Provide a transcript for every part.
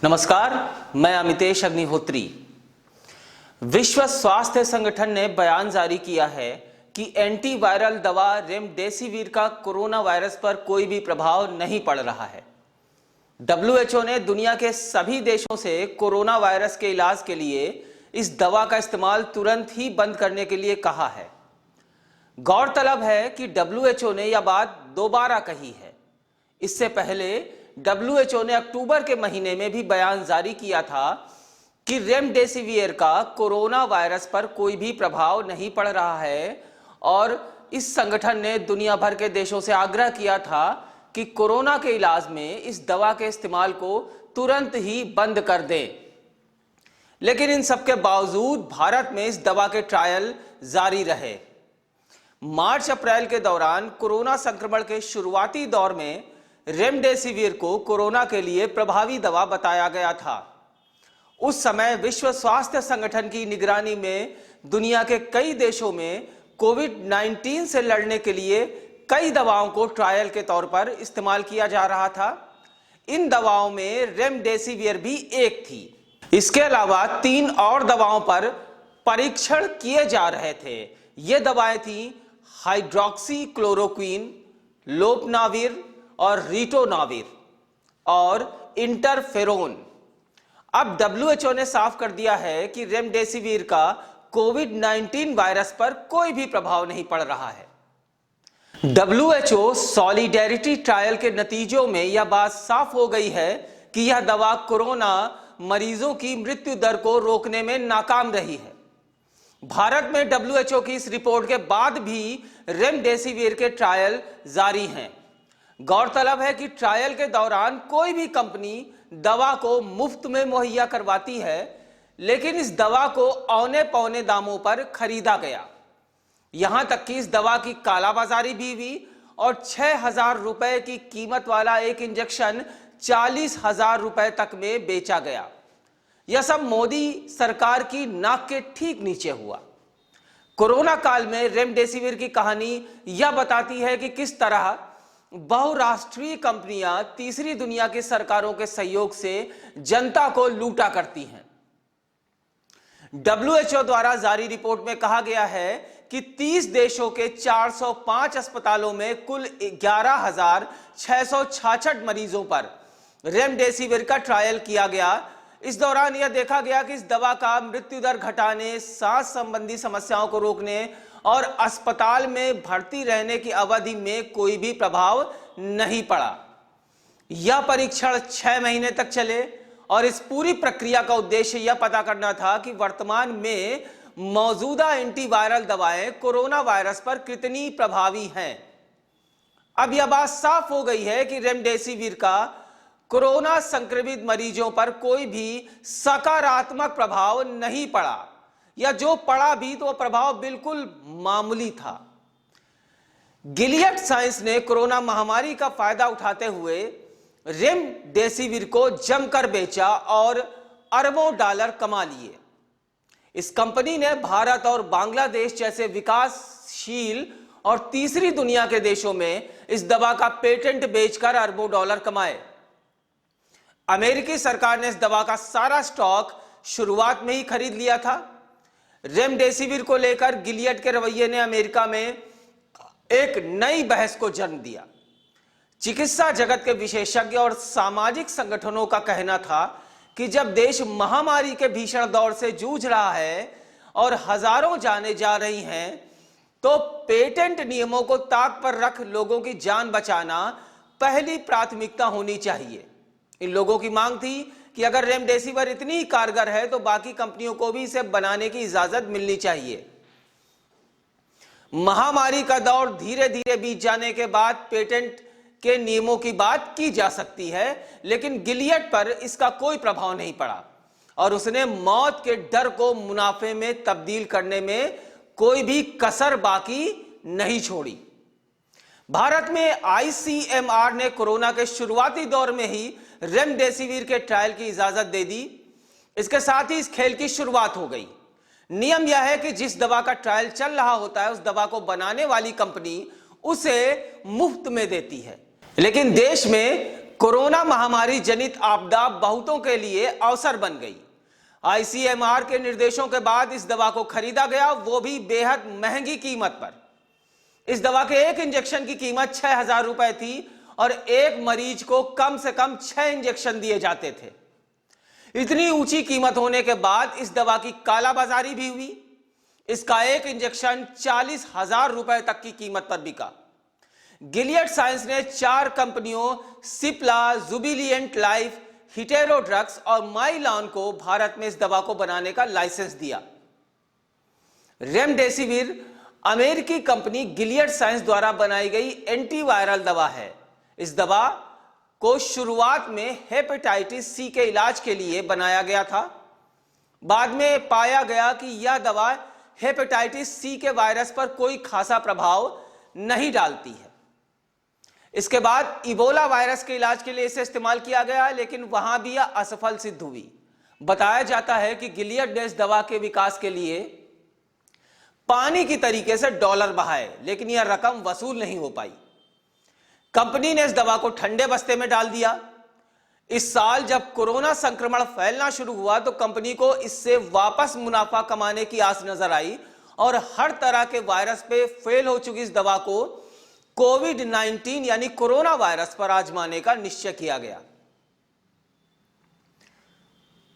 नमस्कार, मैं अमितेश अग्निहोत्री। विश्व स्वास्थ्य संगठन ने बयान जारी किया है कि एंटीवायरल दवा रेमडेसिविर का कोरोना वायरस पर कोई भी प्रभाव नहीं पड़ रहा है। WHO ने दुनिया के सभी देशों से कोरोना वायरस के इलाज के लिए इस दवा का इस्तेमाल तुरंत ही बंद करने के लिए कहा है। गौरतलब है कि WHO ने यह बात दोबारा कही है। इससे पहले WHO ने अक्टूबर के महीने में भी बयान जारी किया था कि रेमडेसिविर का कोरोना वायरस पर कोई भी प्रभाव नहीं पड़ रहा है और इस संगठन ने दुनिया भर के देशों से आग्रह किया था कि कोरोना के इलाज में इस दवा के इस्तेमाल को तुरंत ही बंद कर दें। लेकिन इन सब के बावजूद भारत में इस दवा के ट्रायल जारी रहे। मार्च अप्रैल के दौरान कोरोना संक्रमण के शुरुआती दौर में रेमडेसिविर को कोरोना के लिए प्रभावी दवा बताया गया था। उस समय विश्व स्वास्थ्य संगठन की निगरानी में दुनिया के कई देशों में कोविड-19 से लड़ने के लिए कई दवाओं को ट्रायल के तौर पर इस्तेमाल किया जा रहा था। इन दवाओं में रेमडेसिविर भी एक थी। इसके अलावा 3 और दवाओं पर परीक्षण किए जा रहे थे। ये दवाएं थी हाइड्रोक्सी क्लोरोक्वीन, लोपनाविर और रिटोनाविर और इंटरफेरोन। अब WHO ने साफ कर दिया है कि रेमडेसिविर का कोविड-19 वायरस पर कोई भी प्रभाव नहीं पड़ रहा है। WHO सॉलिडेरिटी ट्रायल के नतीजों में यह बात साफ हो गई है कि यह दवा कोरोना मरीजों की मृत्यु दर को रोकने में नाकाम रही है। भारत में WHO की इस रिपोर्ट के बाद भी रेमडेसिविर के ट्रायल जारी हैं। गौरतलब है कि ट्रायल के दौरान कोई भी कंपनी दवा को मुफ्त में मुहैया करवाती है, लेकिन इस दवा को औने पौने दामों पर खरीदा गया। यहां तक कि इस दवा की कालाबाजारी भी हुई और 6,000 रुपए की कीमत वाला एक इंजेक्शन 40,000 रुपए तक में बेचा गया। यह सब मोदी सरकार की नाक के ठीक नीचे हुआ। कोरोना काल में रेमडेसिविर की कहानी यह बताती है कि किस तरह बहुराष्ट्रीय कंपनियां तीसरी दुनिया की सरकारों के सहयोग से जनता को लूटा करती हैं। WHO द्वारा जारी रिपोर्ट में कहा गया है कि 30 देशों के 405 अस्पतालों में कुल 11,666 मरीजों पर रेमडेसिविर का ट्रायल किया गया। इस दौरान यह देखा गया कि इस दवा का मृत्यु दर घटाने, सांस संबंधी समस्याओं को रोकने और अस्पताल में भर्ती रहने की अवधि में कोई भी प्रभाव नहीं पड़ा। यह परीक्षण 6 महीने तक चले और इस पूरी प्रक्रिया का उद्देश्य यह पता करना था कि वर्तमान में मौजूदा एंटीवायरल दवाएं कोरोना वायरस पर कितनी प्रभावी हैं। अब यह बात साफ हो गई है कि रेमडेसिविर का कोरोना संक्रमित मरीजों पर कोई भी सकारात्मक प्रभाव नहीं पड़ा, या जो पड़ा भी तो प्रभाव बिल्कुल मामूली था। गिलियड साइंस ने कोरोना महामारी का फायदा उठाते हुए रेमडेसिविर को जमकर बेचा और अरबों डॉलर कमा लिए। इस कंपनी ने भारत और बांग्लादेश जैसे विकासशील और तीसरी दुनिया के देशों में इस दवा का पेटेंट बेचकर अरबों डॉलर कमाए। अमेरिकी सरकार ने इस दवा का सारा स्टॉक शुरुआत में ही खरीद लिया था। रेमडेसिविर को लेकर गिलियड के रवैये ने अमेरिका में एक नई बहस को जन्म दिया। चिकित्सा जगत के विशेषज्ञ और सामाजिक संगठनों का कहना था कि जब देश महामारी के भीषण दौर से जूझ रहा है और हजारों जानें जा रही हैं, तो पेटेंट नियमों को ताक पर रख लोगों की जान बचाना पहली प्राथमिकता होनी चाहिए। इन लोगों की मांग थी कि अगर रेमडेसिविर इतनी ही कारगर है तो बाकी कंपनियों को भी इसे बनाने की इजाजत मिलनी चाहिए। महामारी का दौर धीरे धीरे बीत जाने के बाद पेटेंट के नियमों की बात की जा सकती है, लेकिन गिलियड पर इसका कोई प्रभाव नहीं पड़ा और उसने मौत के डर को मुनाफे में तब्दील करने में कोई भी कसर बाकी नहीं छोड़ी। भारत में ICMR ने कोरोना के शुरुआती दौर में ही रेमडेसिविर के ट्रायल की इजाजत दे दी। इसके साथ ही इस खेल की शुरुआत हो गई। नियम यह है कि जिस दवा का ट्रायल चल रहा होता है उस दवा को बनाने वाली कंपनी उसे मुफ्त में देती है, लेकिन देश में कोरोना महामारी जनित आपदा बहुतों के लिए अवसर बन गई। आईसीएमआर के निर्देशों के बाद इस दवा को खरीदा गया, वो भी बेहद महंगी कीमत पर। इस दवा के एक इंजेक्शन की कीमत 6,000 रुपए थी और एक मरीज को कम से कम 6 इंजेक्शन दिए जाते थे। इतनी ऊंची कीमत होने के बाद इस दवा की कालाबाजारी भी हुई। इसका एक इंजेक्शन 40,000 रुपए तक की कीमत पर बिका। गिलियड साइंस ने 4 कंपनियों सिप्ला, जुबिलिएंट लाइफ, हिटेरो ड्रग्स और माइलॉन को भारत में इस दवा को बनाने का लाइसेंस दिया। रेमडेसिविर अमेरिकी कंपनी गिलियड साइंस द्वारा बनाई गई एंटीवायरल दवा है। इस दवा को शुरुआत में हेपेटाइटिस सी के इलाज के लिए बनाया गया था। बाद में पाया गया कि यह दवा हेपेटाइटिस सी के वायरस पर कोई खासा प्रभाव नहीं डालती है। इसके बाद इबोला वायरस के इलाज के लिए इसे इस्तेमाल किया गया, लेकिन वहां भी यह असफल सिद्ध हुई। बताया जाता है कि गिलियड ने इस दवा के विकास के लिए पानी की तरीके से डॉलर बहाए, लेकिन यह रकम वसूल नहीं हो पाई। कंपनी ने इस दवा को ठंडे बस्ते में डाल दिया। इस साल जब कोरोना संक्रमण फैलना शुरू हुआ तो कंपनी को इससे वापस मुनाफा कमाने की आस नजर आई और हर तरह के वायरस पे फेल हो चुकी इस दवा को कोविड-19 यानी कोरोना वायरस पर आजमाने का निश्चय किया गया।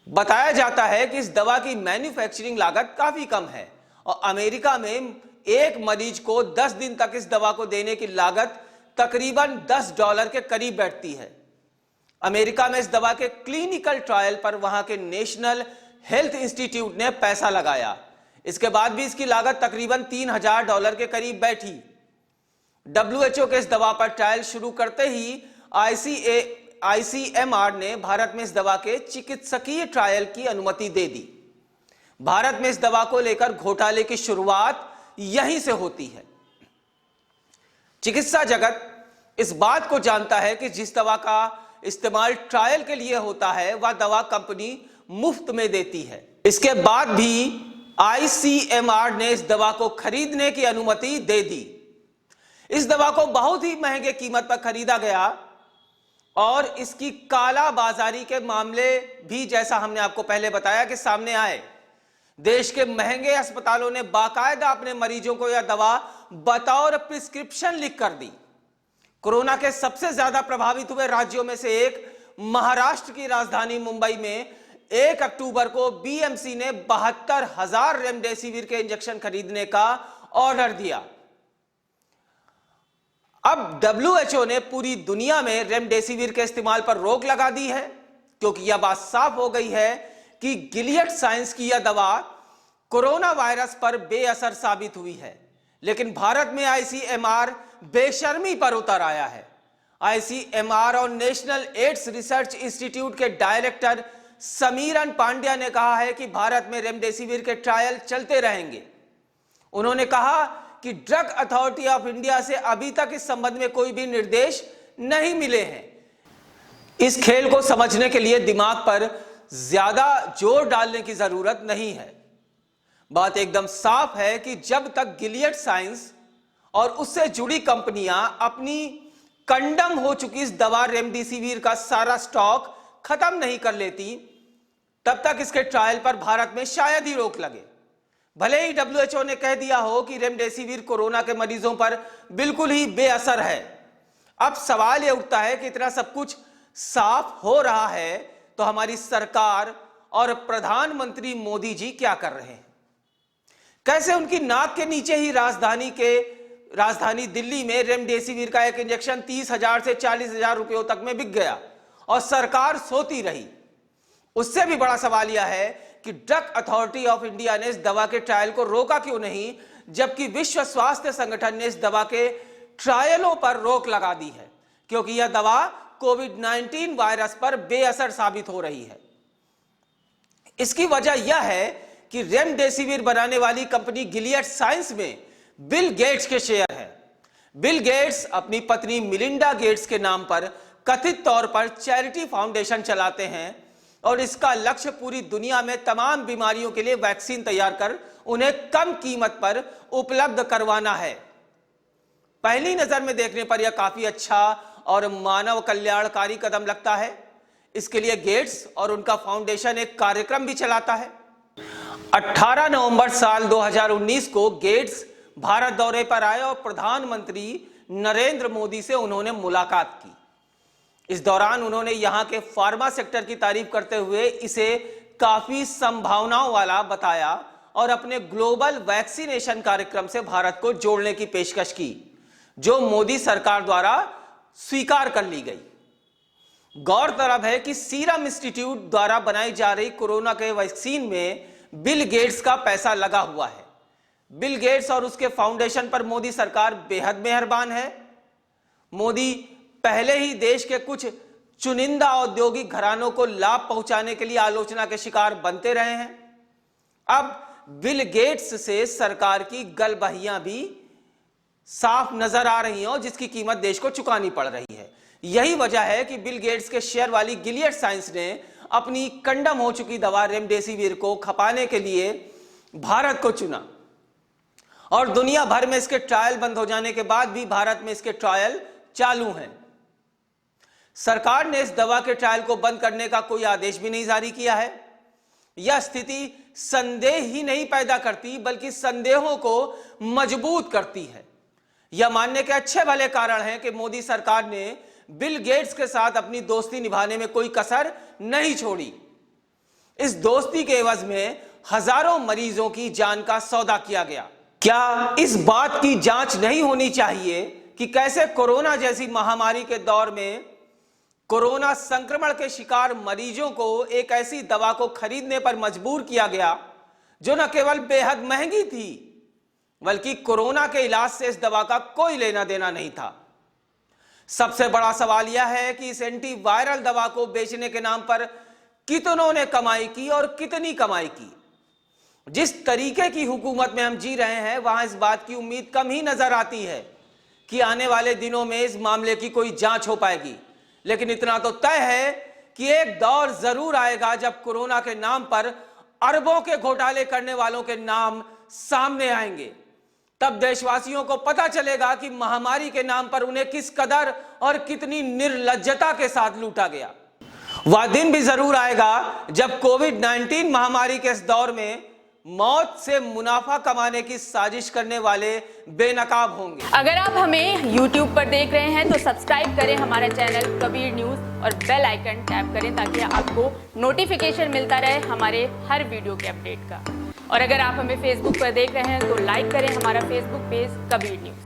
बताया जाता है कि इस दवा की मैन्युफैक्चरिंग लागत काफी कम है और अमेरिका में एक मरीज को 10 दिन तक इस दवा को देने की लागत तकरीबन $10 के करीब बैठती है। अमेरिका में इस दवा के क्लिनिकल ट्रायल पर वहां के नेशनल हेल्थ इंस्टीट्यूट ने पैसा लगाया। इसके बाद भी इसकी लागत तकरीबन $3,000 के करीब बैठी। WHO के इस दवा पर ट्रायल शुरू करते ही आईसीएमआर ने भारत में इस दवा के चिकित्सकीय ट्रायल की अनुमति दे दी। भारत में इस दवा को लेकर घोटाले की शुरुआत यहीं से होती है। चिकित्सा जगत इस बात को जानता है कि जिस दवा का इस्तेमाल ट्रायल के लिए होता है वह दवा कंपनी मुफ्त में देती है। इसके बाद भी आईसीएमआर ने इस दवा को खरीदने की अनुमति दे दी। इस दवा को बहुत ही महंगे कीमत पर खरीदा गया और इसकी काला बाजारी के मामले भी, जैसा हमने आपको पहले बताया, कि सामने आए। देश के महंगे अस्पतालों ने बाकायदा अपने मरीजों को यह दवा बतौर प्रिस्क्रिप्शन लिख कर दी। कोरोना के सबसे ज्यादा प्रभावित हुए राज्यों में से एक महाराष्ट्र की राजधानी मुंबई में 1 अक्टूबर को बीएमसी ने 72,000 रेमडेसिविर के इंजेक्शन खरीदने का ऑर्डर दिया। अब WHO ने पूरी दुनिया में रेमडेसिविर के इस्तेमाल पर रोक लगा दी है, क्योंकि यह बात साफ हो गई है कि गिलियड साइंस की यह दवा कोरोना वायरस पर बेअसर साबित हुई है। लेकिन भारत में आईसीएमआर बेशर्मी पर उतर आया है। आईसीएमआर और नेशनल एड्स रिसर्च इंस्टीट्यूट के डायरेक्टर समीरन पांड्या ने कहा है कि भारत में रेमडेसिविर के ट्रायल चलते रहेंगे। उन्होंने कहा कि ड्रग अथॉरिटी ऑफ इंडिया से अभी तक इस संबंध में कोई भी निर्देश नहीं मिले हैं। इस खेल को समझने के लिए दिमाग पर ज्यादा जोर डालने की जरूरत नहीं है। बात एकदम साफ है कि जब तक गिलियड साइंस और उससे जुड़ी कंपनियां अपनी कंडम हो चुकी इस दवा रेमडेसिविर का सारा स्टॉक खत्म नहीं कर लेती, तब तक इसके ट्रायल पर भारत में शायद ही रोक लगे। भले ही WHO ने कह दिया हो कि रेमडेसिविर कोरोना के मरीजों पर बिल्कुल ही बेअसर है। अब सवाल यह उठता है कि इतना सब कुछ साफ हो रहा है तो हमारी सरकार और प्रधानमंत्री मोदी जी क्या कर रहे हैं? कैसे उनकी नाक के नीचे ही राजधानी दिल्ली में रेमडेसिविर का एक इंजेक्शन 30,000 से 40,000 रुपयों तक में बिक गया और सरकार सोती रही। उससे भी बड़ा सवाल यह है कि ड्रग अथॉरिटी ऑफ इंडिया ने इस दवा के ट्रायल को रोका क्यों नहीं, जबकि विश्व स्वास्थ्य संगठन ने इस दवा के ट्रायलों पर रोक लगा दी है, क्योंकि यह दवा कोविड-19 वायरस पर बेअसर साबित हो रही है। इसकी वजह यह है कि रेमडेसिविर बनाने वाली कंपनी गिलियड साइंस में बिल गेट्स के शेयर हैं। बिल गेट्स अपनी पत्नी मिलिंडा गेट्स के नाम पर कथित तौर पर चैरिटी फाउंडेशन चलाते हैं और इसका लक्ष्य पूरी दुनिया में तमाम बीमारियों के लिए वैक्सीन तैयार कर उन्हें कम कीमत पर उपलब्ध करवाना है। पहली नजर में देखने पर यह काफी अच्छा और मानव कल्याणकारी कदम लगता है। इसके लिए गेट्स और उनका फाउंडेशन एक कार्यक्रम भी चलाता है। 18 नवंबर साल 2019 को गेट्स भारत दौरे पर आए और प्रधानमंत्री नरेंद्र मोदी से उन्होंने मुलाकात की। इस दौरान उन्होंने यहां के फार्मा सेक्टर की तारीफ करते हुए इसे काफी संभावनाओं वाला बताया और अपने ग्लोबल वैक्सीनेशन कार्यक्रम से भारत को जोड़ने की पेशकश की, जो मोदी सरकार द्वारा स्वीकार कर ली गई। गौरतलब है कि सीरम इंस्टीट्यूट द्वारा बनाई जा रही कोरोना के वैक्सीन में बिल गेट्स का पैसा लगा हुआ है। बिल गेट्स और उसके फाउंडेशन पर मोदी सरकार बेहद मेहरबान है। मोदी पहले ही देश के कुछ चुनिंदा औद्योगिक घरानों को लाभ पहुंचाने के लिए आलोचना के शिकार बनते रहे हैं। अब बिल गेट्स से सरकार की गलबहियां भी साफ नजर आ रही हैं, जिसकी कीमत देश को चुकानी पड़ रही है। यही वजह है कि बिल गेट्स के शेयर वाली गिलियड साइंस ने अपनी कंडम हो चुकी दवा रेमडेसिविर को खपाने के लिए भारत को चुना और दुनिया भर में इसके ट्रायल बंद हो जाने के बाद भी भारत में इसके ट्रायल चालू हैं। सरकार ने इस दवा के ट्रायल को बंद करने का कोई आदेश भी नहीं जारी किया है। यह स्थिति संदेह ही नहीं पैदा करती बल्कि संदेहों को मजबूत करती है। यह मानने के अच्छे भले कारण हैं कि मोदी सरकार ने बिल गेट्स के साथ अपनी दोस्ती निभाने में कोई कसर नहीं छोड़ी। इस दोस्ती के एवज में हजारों मरीजों की जान का सौदा किया गया। क्या इस बात की जांच नहीं होनी चाहिए कि कैसे कोरोना जैसी महामारी के दौर में कोरोना संक्रमण के शिकार मरीजों को एक ऐसी दवा को खरीदने पर मजबूर किया गया जो न केवल बेहद महंगी थी बल्कि कोरोना के इलाज से इस दवा का कोई लेना देना नहीं था। सबसे बड़ा सवाल यह है कि इस एंटीवायरल दवा को बेचने के नाम पर कितनों ने कमाई की और कितनी कमाई की। जिस तरीके की हुकूमत में हम जी रहे हैं वहां इस बात की उम्मीद कम ही नजर आती है कि आने वाले दिनों में इस मामले की कोई जांच हो पाएगी। लेकिन इतना तो तय है कि एक दौर जरूर आएगा जब कोरोना के नाम पर अरबों के घोटाले करने वालों के नाम सामने आएंगे। तब देशवासियों को पता चलेगा कि महामारी के नाम पर उन्हें किस कदर और कितनी निर्लज्जता के साथ लूटा गया। वह दिन भी जरूर आएगा जब कोविड-19 महामारी के इस दौर में मौत से मुनाफा कमाने की साजिश करने वाले बेनकाब होंगे। अगर आप हमें YouTube पर देख रहे हैं तो सब्सक्राइब करें हमारा चैनल कबीर न्यूज और बेल आइकन टैप करें ताकि आपको नोटिफिकेशन मिलता रहे हमारे हर वीडियो के अपडेट का। और अगर आप हमें Facebook पर देख रहे हैं तो लाइक करें हमारा Facebook पेज कबीर न्यूज।